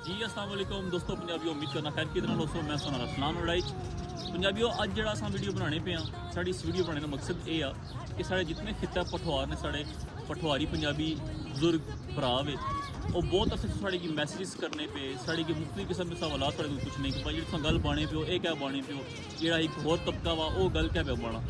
जी अस्सलाम वालेकुम दोस्तों पंजाबियों उम्मीद करना खैर की तरह दोस्तों मैं सुना सलाम लड़ाई पंजाबियों अज जो अस वीडियो बनाने पे हाँ साड़ी इस वीडियो बनाने का मकसद ये आ कि साढ़े जितने खिता पठवार ने साढ़े पठवारी पंजाबी बुजुर्ग भरा वे वो बहुत अस साढ़े की मैसेजेस करने पे साढ़े की मुख्तलिफ किस्म के सवाल साढ़े को पूछने कि भाई जो गल बाने पे ये क्या बाने पे जो एक होर तबका वा वो गल क्या पे बाना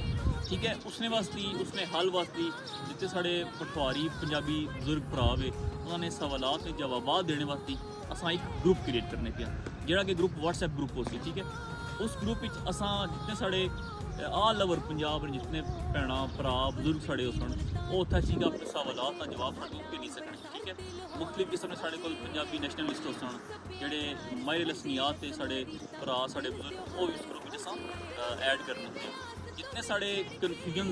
ठीक है उसने वास्ते उसने हल वास्ते जितने साढ़े पठवारी पंजाबी बुजुर्ग भरा वे उन्होंने सवालात के जवाब देने वास्ते असा एक ग्रुप क्रिएट करने पे जोड़ा कि ग्रुप व्हाट्सएप ग्रुप हो सी ठीक है उस ग्रुप असा जितने साढ़े ऑल ओवर पंजाब जितने भैन भरा बजुर्ग साढ़े सन वो उत्थे सीगा अपने सवालात का जवाब साढ़े दे नहीं सकने ठीक है मुख्तलिफ किस्म के साढ़े को पंजाबी नेशनलिस्ट हो सन जोड़े माहिर लसनियात थे साढ़े भरा साढ़े बजुर्ग वो इस ग्रुप में असा ऐड करने जितने साढ़े कन्फ्यूजन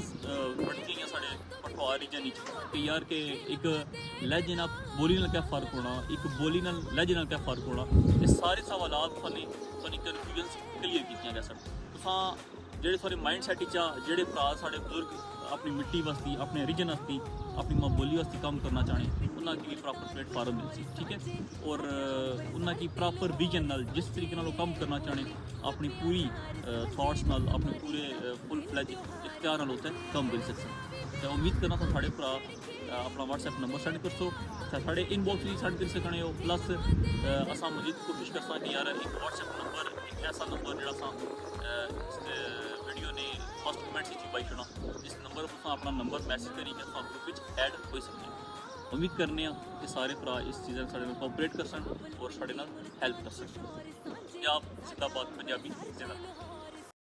बढ़ गई साढ़े पठवार रीजन कि यार के एक लहजे ना बोली नाल क्या फ़र्क होना एक बोली नाल लहजे नाल क्या फ़र्क होना ये सारे सवालात सानी कन्फ्यूजन क्लीयर कीतियां जा सकन तुसां जेह्ड़े सारे माइंड सैट चा जेह्ड़े भरा साढ़े बजुर्ग अपनी मिट्टी वास्ते अपने रीजन वास्ते अपनी मां बोली वास्ते कम करना चाहने उन्होंने भी प्रॉपर प्लेटफार्म मिल सी ठीक है और उन्होंने की प्रॉपर विजन नाल जिस तरीके नाल कम करना चाहने अपनी पूरी थॉट्स नाल अपने पूरे फुल फ्लैज इख्तियार नाल उत्थे कम मिल सकते तो उम्मीद करना तो साढ़े भरा अपना व्हाट्सएप नंबर सेंड कर सो साढ़े इनबॉक्स भी सेंड कर सकने हो प्लस असा मजीद कोशिश कर सकते यार एक व्हाट्सएप नंबर एक ऐसा नंबर जो वीडियो ने फर्स्ट कमेंट से पाई छोड़ा जिस नंबर पर अपना नंबर मैसेज करी ग्रुप में ऐड हो सकते उम्मीद करने कि सारे भरा इस चीज़ साढ़े कोऑपरेट कर सन और साढ़े हेल्प कर सन पंजाब जिंदाबाद पंजाबी जिंदाबाद।